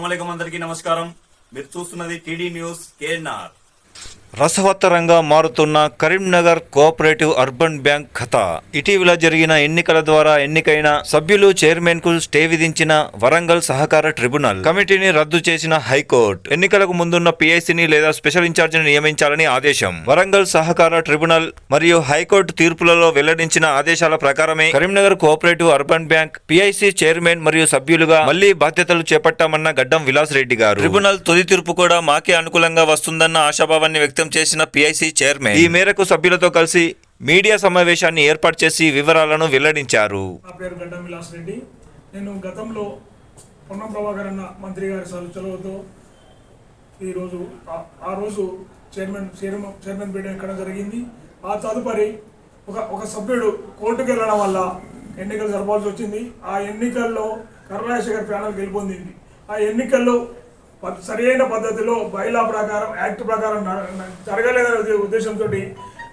అస్సలాముఅలైకుం అందరికీ నమస్కారం. మీరు చూస్తున్నది టీడీ న్యూస్ కేఎన్ఆర్. రసవత్తరంగా మారుతున్న కరీంనగర్ కోఆపరేటివ్ అర్బన్ బ్యాంక్ ఖాతా. ఇటీవల జరిగిన ఎన్నికల ద్వారా ఎన్నికైన సభ్యులు చైర్మన్ కు స్టే విధించిన వరంగల్ సహకార ట్రిబ్యునల్ కమిటీని రద్దు చేసిన హైకోర్టు. ఎన్నికలకు ముందున్న పిఐసిని లేదా స్పెషల్ ఇన్ఛార్జిని నియమించాలని ఆదేశం. వరంగల్ సహకార ట్రిబ్యునల్ మరియు హైకోర్టు తీర్పులలో వెల్లడించిన ఆదేశాల ప్రకారమే Karimnagar cooperative urban bank PIC chairman మరియు సభ్యులుగా మళ్లీ బాధ్యతలు చేపట్టామన్న గడ్డం విలాస్ రెడ్డి గారు. ట్రిబ్యునల్ తుది తీర్పు కూడా మాకే అనుకూలంగా వస్తుందన్న ఆశాభావాన్ని వ్యక్తం చేసిన పిఐసి చైర్మన్ ఈ మేరకు సభ్యులతో కలిసి మీడియా సమావేశాన్ని ఏర్పాటు చేసి వివరాలను వెల్లడించారు. నా పేరు గడ్డం విలాస్ రెడ్డి. నేను గతంలో పొన్నం ప్రభాకర్ అన్న మంత్రి గారి చొరవతో ఈరోజు ఆ రోజు చైర్మన్ పీఠం ఎక్కడం జరిగింది. ఆ తదుపరి ఒక సభ్యుడు కోర్టుకు వెళ్ళడం వల్ల ఎన్నికలు జరపాల్సి వచ్చింది. ఆ ఎన్నికల్లో కరుణాశేఖర్ ప్యానల్ గెలుపొందింది. ఆ ఎన్నికల్లో సరైన పద్ధతిలో బైలా ప్రకారం యాక్ట్ ప్రకారం జరగలేదనే ఉద్దేశంతో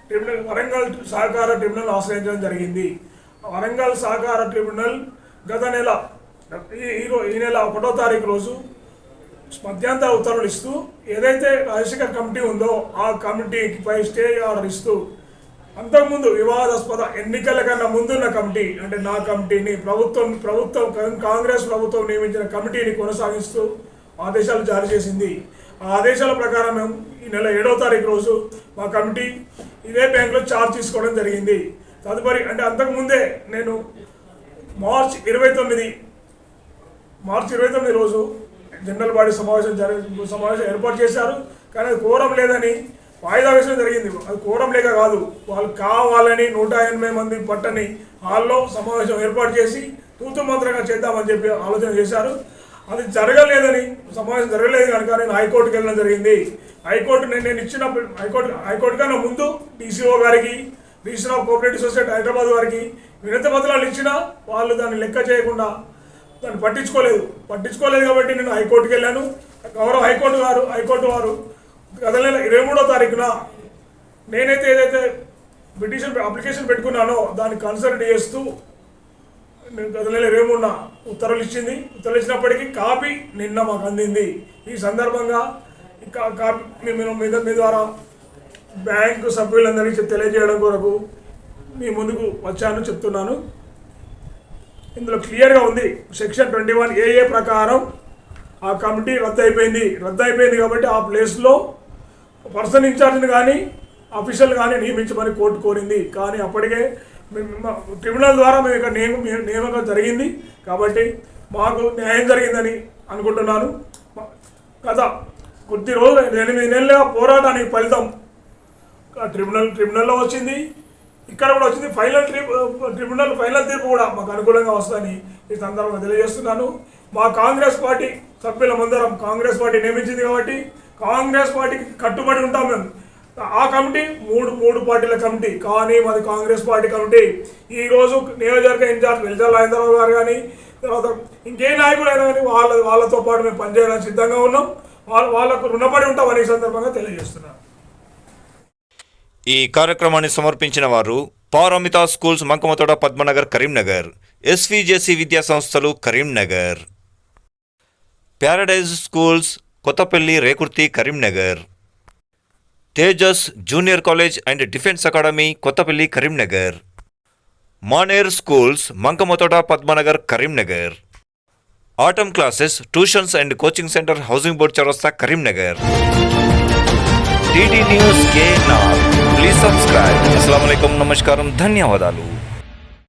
ట్రిబ్యునల్ వరంగల్ సహకార ట్రిబ్యునల్ ఆశ్రయించడం జరిగింది. వరంగల్ సహకార ట్రిబ్యునల్ గత నెల ఈ నెల 1వ తారీఖు రోజు మధ్యంతర ఉత్తర్వులు ఇస్తూ ఏదైతే రాజశేఖర్ కమిటీ ఉందో ఆ కమిటీపై స్టే ఆర్డర్ ఇస్తూ అంతకుముందు వివాదాస్పద ఎన్నికల కన్నా ముందున్న కమిటీ అంటే నా కమిటీని ప్రభుత్వం కాంగ్రెస్ ప్రభుత్వం నియమించిన కమిటీని కొనసాగిస్తూ ఆదేశాలు జారీ చేసింది. ఆ ఆదేశాల ప్రకారం మేము ఈ నెల 7వ తారీఖు రోజు మా కమిటీ ఇదే బ్యాంకులో ఛార్జ్ తీసుకోవడం జరిగింది. తదుపరి అంటే అంతకుముందే నేను మార్చి 29 రోజు జనరల్ బాడీ సమావేశం ఏర్పాటు చేశారు. కానీ అది కోరం లేదని వాయిదా వేసడం జరిగింది. అది కోరం లేక కాదు, వాళ్ళు కావాలని 180 మంది పట్టని హాల్లో సమావేశం ఏర్పాటు చేసి తూతు మంత్రంగా చేద్దామని చెప్పి ఆలోచన చేశారు. అది జరగలేదని సమావేశం జరగలేదు కనుక నేను హైకోర్టుకి వెళ్ళడం జరిగింది. హైకోర్టు నేను ఇచ్చిన హైకోర్టు కన్నా ముందు డీసీఓ గారికి, register of cooperative society Hyderabad వారికి వినతి పత్రాలు ఇచ్చినా వాళ్ళు దాన్ని లెక్క చేయకుండా దాన్ని పట్టించుకోలేదు కాబట్టి నేను హైకోర్టుకి వెళ్ళాను. గౌరవ హైకోర్టు వారు గత నెల 23వ తారీఖున నేనైతే ఏదైతే అప్లికేషన్ పెట్టుకున్నానో దాన్ని కన్సిడర్ చేస్తూ గత నెల 23న ఉత్తర్వులు ఇచ్చినప్పటికీ కాపీ నిన్న మాకు అందింది. ఈ సందర్భంగా కాపీ మీ ద్వారా బ్యాంకు సభ్యులందరికీ తెలియజేయడం కొరకు మీ ముందుకు వచ్చాను, చెప్తున్నాను. ఇందులో క్లియర్గా ఉంది, సెక్షన్ 21AA ప్రకారం ఆ కమిటీ రద్దు అయిపోయింది కాబట్టి ఆ ప్లేస్లో పర్సన్ ఇన్ఛార్జ్ని కానీ అఫీషియల్ కానీ నియమించమని కోర్టు కోరింది. కానీ అప్పటికే ట్రిబ్యునల్ ద్వారా మేము ఇక్కడ నియామకం జరిగింది కాబట్టి మాకు న్యాయం జరిగిందని అనుకుంటున్నాను. గత కొద్ది రోజులు 8 నెలల పోరాటానికి ఫలితం ట్రిబ్యునల్లో వచ్చింది, ఇక్కడ కూడా వచ్చింది. ట్రిబ్యునల్ ఫైనల్ తీర్పు కూడా మాకు అనుకూలంగా వస్తుందని ఈ సందర్భంగా తెలియజేస్తున్నాను. మా కాంగ్రెస్ పార్టీ సభ్యులమందరం కాంగ్రెస్ పార్టీ నియమించింది కాబట్టి కాంగ్రెస్ పార్టీకి కట్టుబడి ఉంటాం మేము. ఆ కమిటీ మూడు పార్టీల కమిటీ, కానీ మాది కాంగ్రెస్ పార్టీ కమిటీ. ఈరోజు నియోజకవర్గ ఇన్ఛార్జ్ వెల్జల్ రాజేంద్రరావు గారు కానీ తర్వాత ఇంకే నాయకులు అయినా కానీ వాళ్ళతో పాటు మేము పనిచేయడానికి సిద్ధంగా ఉన్నాం. వాళ్ళకు రుణపడి ఉంటామని ఈ సందర్భంగా తెలియజేస్తున్నాం. ఈ కార్యక్రమాన్ని సమర్పించిన వారు పారమిత స్కూల్స్ మంకమతోట పద్మనగర్ కరీంనగర్, ఎస్విజేసి విద్యా సంస్థలు Karimnagar, paradise schools Kothapalli Rekurthi Karimnagar, Tejas junior college and defence academy Kothapalli Karimnagar, Maner schools Mankammathota Padmanagar Karimnagar, atom classes tuitions and coaching centre housing board చౌరస్తా Karimnagar. TD news KNR, please subscribe. అస్సలాము అలైకుం, నమస్కారం, ధన్యవాదాలు.